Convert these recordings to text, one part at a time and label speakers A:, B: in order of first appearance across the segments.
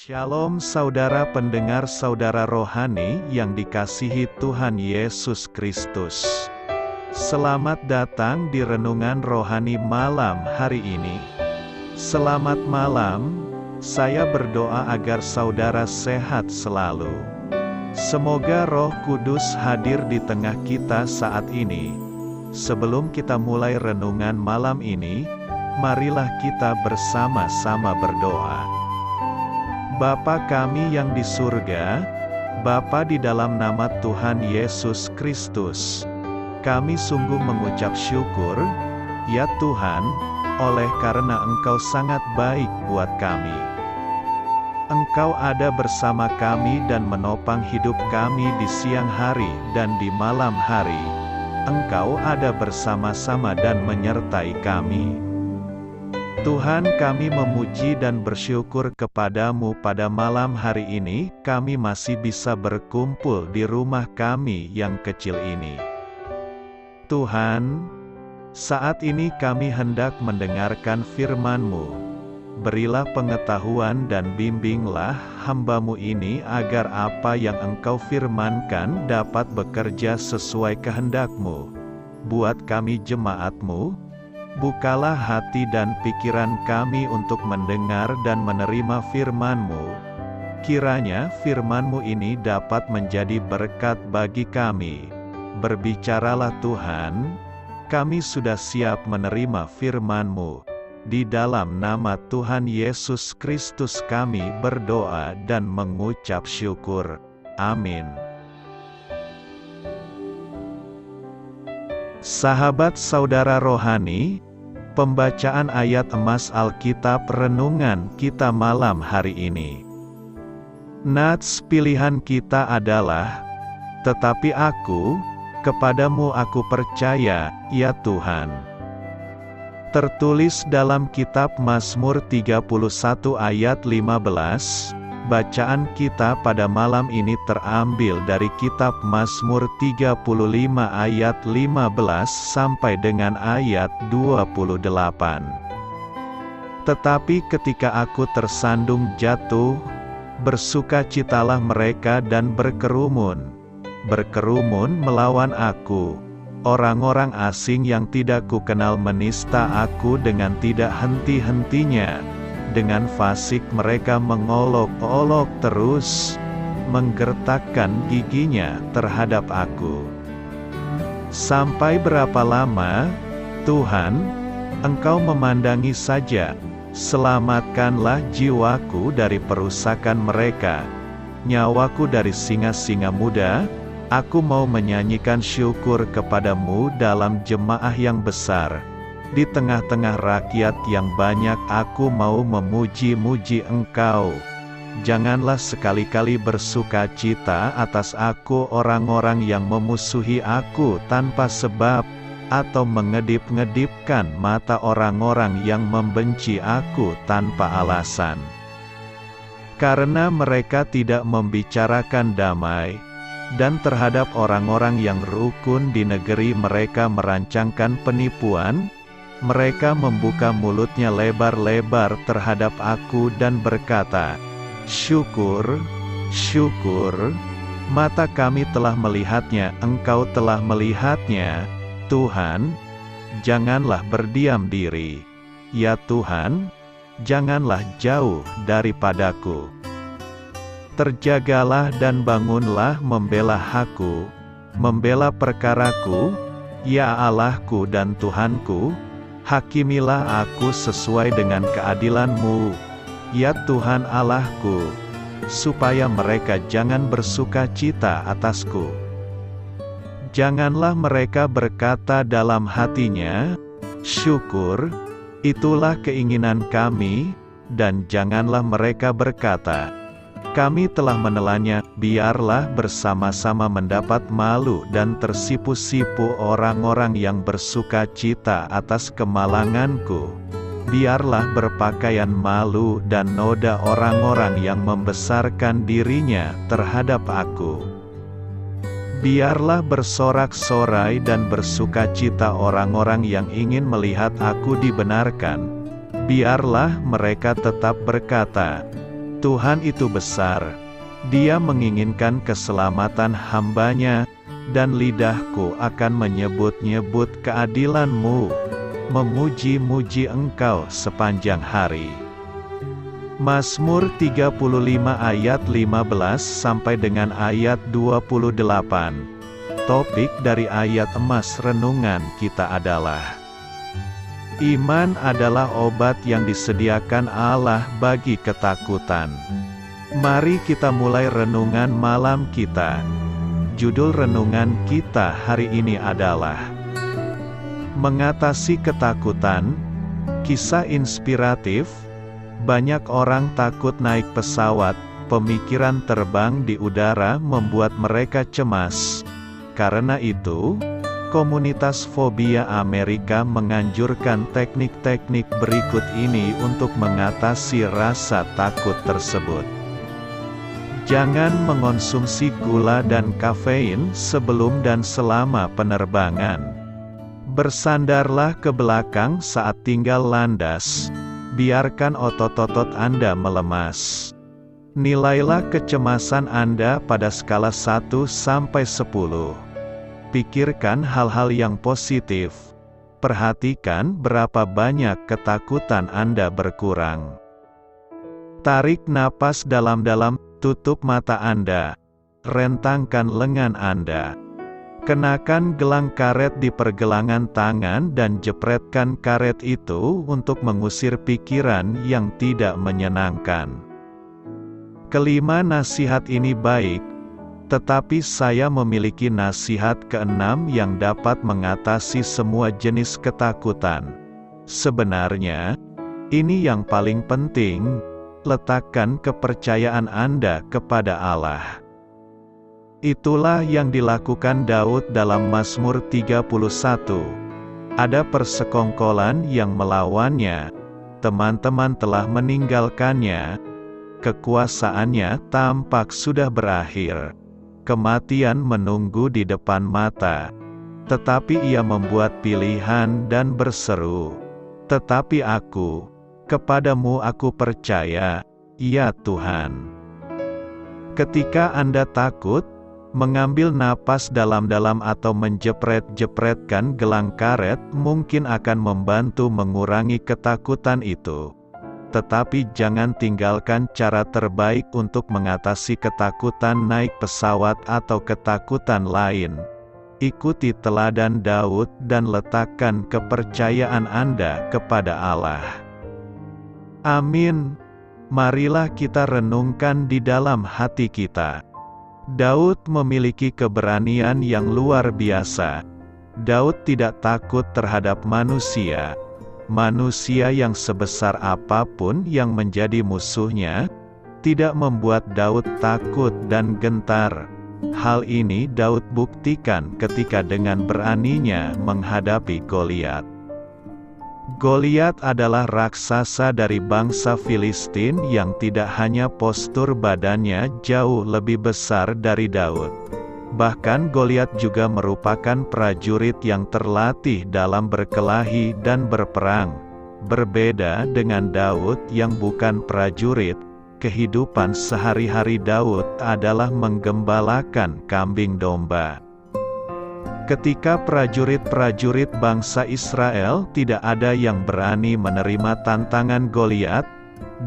A: Shalom saudara pendengar saudara rohani yang dikasihi Tuhan Yesus Kristus. Selamat datang di renungan rohani malam hari ini. Selamat malam, saya berdoa agar saudara sehat selalu. Semoga Roh Kudus hadir di tengah kita saat ini. Sebelum kita mulai renungan malam ini, marilah kita bersama-sama berdoa. Bapa kami yang di surga, Bapa di dalam nama Tuhan Yesus Kristus, kami sungguh mengucap syukur, ya Tuhan, oleh karena Engkau sangat baik buat kami. Engkau ada bersama kami dan menopang hidup kami di siang hari dan di malam hari. Engkau ada bersama-sama dan menyertai kami. Tuhan, kami memuji dan bersyukur kepadamu pada malam hari ini, kami masih bisa berkumpul di rumah kami yang kecil ini. Tuhan, saat ini kami hendak mendengarkan firman-Mu. Berilah pengetahuan dan bimbinglah hamba-Mu ini agar apa yang Engkau firmankan dapat bekerja sesuai kehendak-Mu. Buat kami jemaat-Mu, bukalah hati dan pikiran kami untuk mendengar dan menerima firman-Mu. Kiranya firman-Mu ini dapat menjadi berkat bagi kami. Berbicaralah Tuhan, kami sudah siap menerima firman-Mu. Di dalam nama Tuhan Yesus Kristus kami berdoa dan mengucap syukur. Amin. Sahabat saudara rohani, pembacaan ayat emas Alkitab renungan kita malam hari ini. Nats pilihan kita adalah, tetapi kepadamu aku percaya, ya Tuhan. Tertulis dalam kitab Mazmur 31 ayat 15, bacaan kita pada malam ini terambil dari kitab Mazmur 35 ayat 15 sampai dengan ayat 28. Tetapi ketika aku tersandung jatuh, bersukacitalah mereka dan berkerumun melawan aku. Orang-orang asing yang tidak kukenal menista aku dengan tidak henti-hentinya. Dengan fasik mereka mengolok-olok terus, menggertakkan giginya terhadap aku. Sampai berapa lama, Tuhan, Engkau memandangi saja? Selamatkanlah jiwaku dari perusakan mereka, nyawaku dari singa-singa muda. Aku mau menyanyikan syukur kepadamu dalam jemaah yang besar. Di tengah-tengah rakyat yang banyak aku mau memuji-muji Engkau. Janganlah sekali-kali bersukacita atas aku orang-orang yang memusuhi aku tanpa sebab, atau mengedip-ngedipkan mata orang-orang yang membenci aku tanpa alasan. Karena mereka tidak membicarakan damai, dan terhadap orang-orang yang rukun di negeri mereka merancangkan penipuan. Mereka membuka mulutnya lebar-lebar terhadap aku dan berkata, syukur, syukur, mata kami telah melihatnya, Engkau telah melihatnya, Tuhan, janganlah berdiam diri. Ya Tuhan, janganlah jauh daripadaku. Terjagalah dan bangunlah membela aku, membela perkaraku, ya Allahku dan Tuhanku. Hakimilah aku sesuai dengan keadilan-Mu, ya Tuhan Allahku, supaya mereka jangan bersukacita atasku. Janganlah mereka berkata dalam hatinya, syukur, itulah keinginan kami, dan janganlah mereka berkata, kami telah menelannya. Biarlah bersama-sama mendapat malu dan tersipu-sipu orang-orang yang bersukacita atas kemalanganku. Biarlah berpakaian malu dan noda orang-orang yang membesarkan dirinya terhadap aku. Biarlah bersorak-sorai dan bersukacita orang-orang yang ingin melihat aku dibenarkan. Biarlah mereka tetap berkata, Tuhan itu besar. Dia menginginkan keselamatan hamba-Nya, dan lidahku akan menyebut-nyebut keadilan-Mu, memuji-muji Engkau sepanjang hari. Mazmur 35 ayat 15 sampai dengan ayat 28. Topik dari ayat emas renungan kita adalah iman adalah obat yang disediakan Allah bagi ketakutan. Mari kita mulai renungan malam kita. Judul renungan kita hari ini adalah mengatasi ketakutan. Kisah inspiratif. Banyak orang takut naik pesawat. Pemikiran terbang di udara membuat mereka cemas. Karena itu, komunitas fobia Amerika menganjurkan teknik-teknik berikut ini untuk mengatasi rasa takut tersebut. Jangan mengonsumsi gula dan kafein sebelum dan selama penerbangan. Bersandarlah ke belakang saat tinggal landas. Biarkan otot-otot Anda melemas. Nilailah kecemasan Anda pada skala 1 sampai 10. Pikirkan hal-hal yang positif. Perhatikan berapa banyak ketakutan Anda berkurang. Tarik napas dalam-dalam, tutup mata Anda. Rentangkan lengan Anda. Kenakan gelang karet di pergelangan tangan dan jepretkan karet itu untuk mengusir pikiran yang tidak menyenangkan. Kelima nasihat ini baik, tetapi saya memiliki nasihat keenam yang dapat mengatasi semua jenis ketakutan. Sebenarnya, ini yang paling penting, letakkan kepercayaan Anda kepada Allah. Itulah yang dilakukan Daud dalam Mazmur 31. Ada persekongkolan yang melawannya, teman-teman telah meninggalkannya, kekuasaannya tampak sudah berakhir. Kematian menunggu di depan mata. Tetapi ia membuat pilihan dan berseru, "Tetapi aku, kepadamu aku percaya, ya Tuhan." Ketika Anda takut, mengambil napas dalam-dalam atau menjepret-jepretkan gelang karet mungkin akan membantu mengurangi ketakutan itu. Tetapi jangan tinggalkan cara terbaik untuk mengatasi ketakutan naik pesawat atau ketakutan lain. Ikuti teladan Daud dan letakkan kepercayaan Anda kepada Allah. Amin. Marilah kita renungkan di dalam hati kita. Daud memiliki keberanian yang luar biasa. Daud tidak takut terhadap manusia. Manusia yang sebesar apapun yang menjadi musuhnya, tidak membuat Daud takut dan gentar. Hal ini Daud buktikan ketika dengan beraninya menghadapi Goliat. Goliat adalah raksasa dari bangsa Filistin yang tidak hanya postur badannya jauh lebih besar dari Daud. Bahkan Goliat juga merupakan prajurit yang terlatih dalam berkelahi dan berperang. Berbeda dengan Daud yang bukan prajurit, kehidupan sehari-hari Daud adalah menggembalakan kambing domba. Ketika prajurit-prajurit bangsa Israel tidak ada yang berani menerima tantangan Goliat,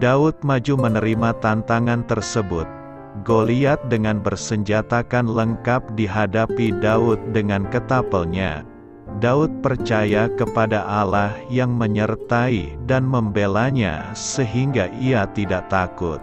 A: Daud maju menerima tantangan tersebut. Goliat dengan bersenjatakan lengkap dihadapi Daud dengan ketapelnya. Daud percaya kepada Allah yang menyertai dan membelanya sehingga ia tidak takut.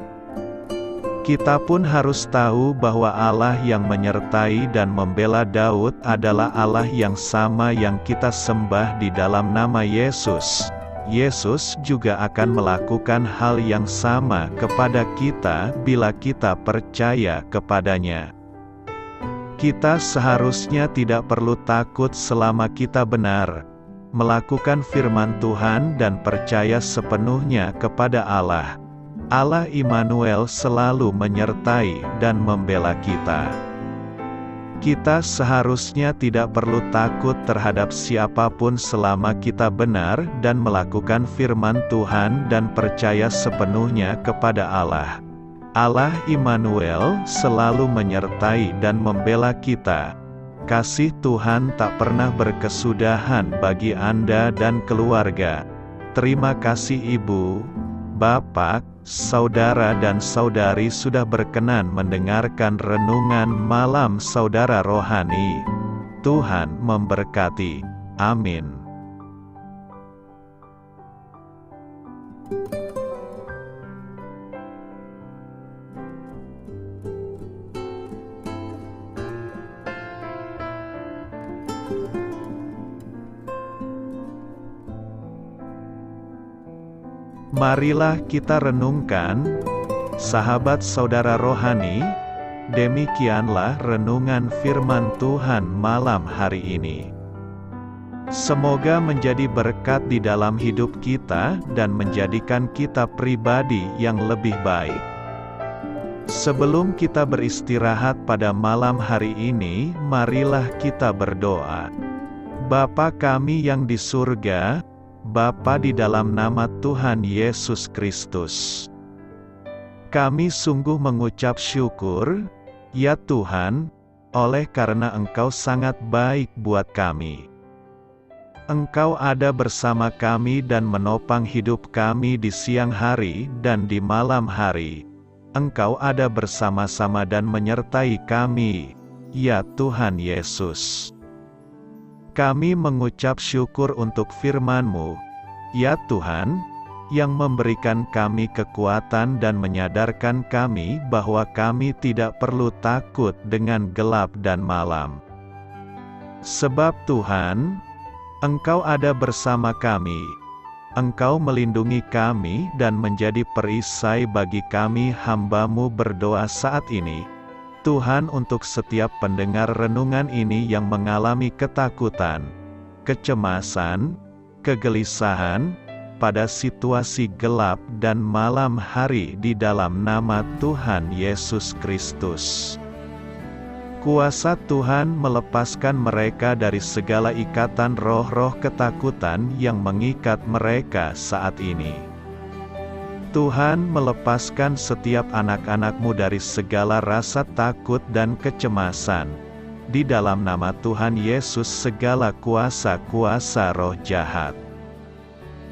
A: Kita pun harus tahu bahwa Allah yang menyertai dan membela Daud adalah Allah yang sama yang kita sembah di dalam nama Yesus. Yesus juga akan melakukan hal yang sama kepada kita bila kita percaya kepadanya. Kita seharusnya tidak perlu takut selama kita benar melakukan firman Tuhan dan percaya sepenuhnya kepada Allah. Allah Immanuel selalu menyertai dan membela kita. Kita seharusnya tidak perlu takut terhadap siapapun selama kita benar dan melakukan firman Tuhan dan percaya sepenuhnya kepada Allah. Allah Immanuel selalu menyertai dan membela kita. Kasih Tuhan tak pernah berkesudahan bagi Anda dan keluarga. Terima kasih Ibu, Bapak, saudara dan saudari sudah berkenan mendengarkan renungan malam saudara rohani. Tuhan memberkati. Amin. Marilah kita renungkan, sahabat saudara rohani, demikianlah renungan firman Tuhan malam hari ini. Semoga menjadi berkat di dalam hidup kita dan menjadikan kita pribadi yang lebih baik. Sebelum kita beristirahat pada malam hari ini, marilah kita berdoa. Bapa kami yang di surga, Bapa di dalam nama Tuhan Yesus Kristus, kami sungguh mengucap syukur, ya Tuhan, oleh karena Engkau sangat baik buat kami. Engkau ada bersama kami dan menopang hidup kami di siang hari dan di malam hari. Engkau ada bersama-sama dan menyertai kami, ya Tuhan Yesus. Kami mengucap syukur untuk firman-Mu, ya Tuhan, yang memberikan kami kekuatan dan menyadarkan kami bahwa kami tidak perlu takut dengan gelap dan malam. Sebab Tuhan, Engkau ada bersama kami. Engkau melindungi kami dan menjadi perisai bagi kami hamba-Mu berdoa saat ini. Tuhan, untuk setiap pendengar renungan ini yang mengalami ketakutan, kecemasan, kegelisahan, pada situasi gelap dan malam hari di dalam nama Tuhan Yesus Kristus. Kuasa Tuhan melepaskan mereka dari segala ikatan roh-roh ketakutan yang mengikat mereka saat ini. Tuhan melepaskan setiap anak-anak-Mu dari segala rasa takut dan kecemasan. Di dalam nama Tuhan Yesus segala kuasa-kuasa roh jahat,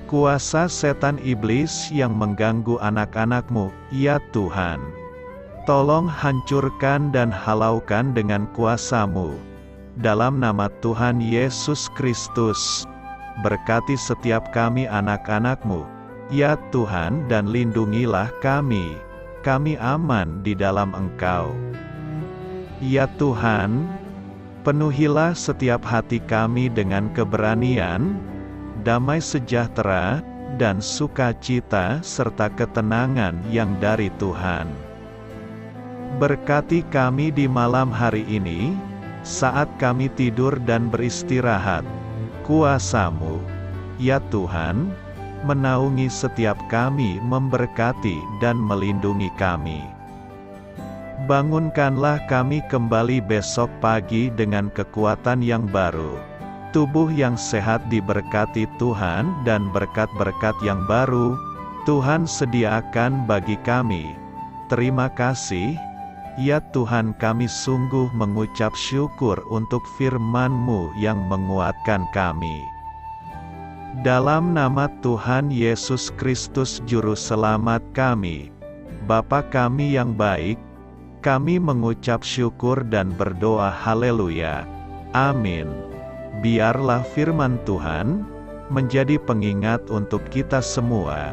A: kuasa setan iblis yang mengganggu anak-anak-Mu, ya Tuhan, tolong hancurkan dan halaukan dengan kuasa-Mu. Dalam nama Tuhan Yesus Kristus, berkati setiap kami anak-anak-Mu, ya Tuhan, dan lindungilah kami. Kami aman di dalam Engkau. Ya Tuhan, penuhilah setiap hati kami dengan keberanian, damai sejahtera, dan sukacita serta ketenangan yang dari Tuhan. Berkati kami di malam hari ini, saat kami tidur dan beristirahat. Kuasa-Mu, ya Tuhan, menaungi setiap kami, memberkati dan melindungi kami. Bangunkanlah kami kembali besok pagi dengan kekuatan yang baru, tubuh yang sehat diberkati Tuhan, dan berkat-berkat yang baru Tuhan sediakan bagi kami. Terima kasih, ya Tuhan, kami sungguh mengucap syukur untuk firman-Mu yang menguatkan kami. Dalam nama Tuhan Yesus Kristus Juru Selamat kami, Bapa kami yang baik, kami mengucap syukur dan berdoa haleluya. Amin. Biarlah firman Tuhan menjadi pengingat untuk kita semua,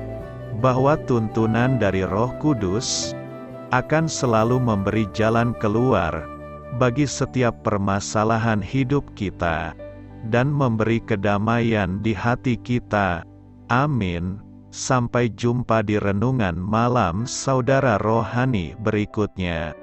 A: bahwa tuntunan dari Roh Kudus akan selalu memberi jalan keluar bagi setiap permasalahan hidup kita, dan memberi kedamaian di hati kita. Amin. Sampai jumpa di renungan malam saudara rohani berikutnya.